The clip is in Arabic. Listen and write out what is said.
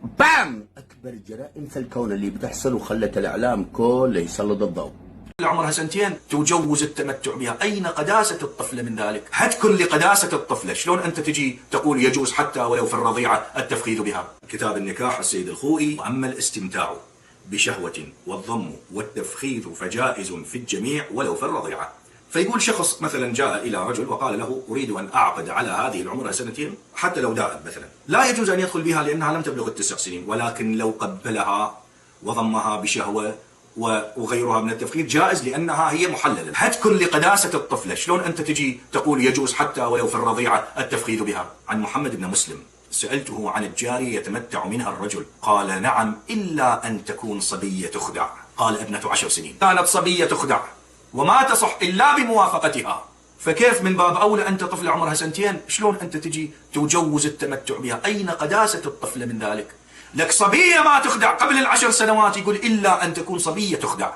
بام! أكبر جرائم في الكون اللي بتحصل وخلت الإعلام كله يسلط الضوء. عمرها سنتين تجوز التمتع بها، أين قداسة الطفلة من ذلك؟ هتكن لقداسة الطفلة، شلون أنت تجي تقول يجوز حتى ولو في الرضيعة التفخيذ بها؟ كتاب النكاح السيد الخوئي: أما الاستمتاع بشهوة والضم والتفخيذ فجائز في الجميع ولو في الرضيعة. فيقول شخص مثلا جاء إلى رجل وقال له: أريد أن أعقد على هذه العمر سنتين حتى لو دائم مثلا، لا يجوز أن يدخل بها لأنها لم تبلغ ال9 سنين، ولكن لو قبلها وضمها بشهوة وغيرها من التفخيذ جائز لأنها هي محللة. هتكن لقداسة الطفلة، شلون أنت تجي تقول يجوز حتى ولو في الرضيعة التفخيذ بها؟ عن محمد بن مسلم: سألته عن الجارية يتمتع منها الرجل، قال: نعم إلا أن تكون صبية تخدع. قال: ابنة 10 سنين كانت صبية تخدع وما تصح إلا بموافقتها، فكيف من باب أولى أنت طفلة عمرها سنتين شلون أنت تجي تجوز التمتع بها؟ أين قداسة الطفلة من ذلك؟ لك صبية ما تخدع قبل ال10 سنوات، يقول إلا أن تكون صبية تخدع.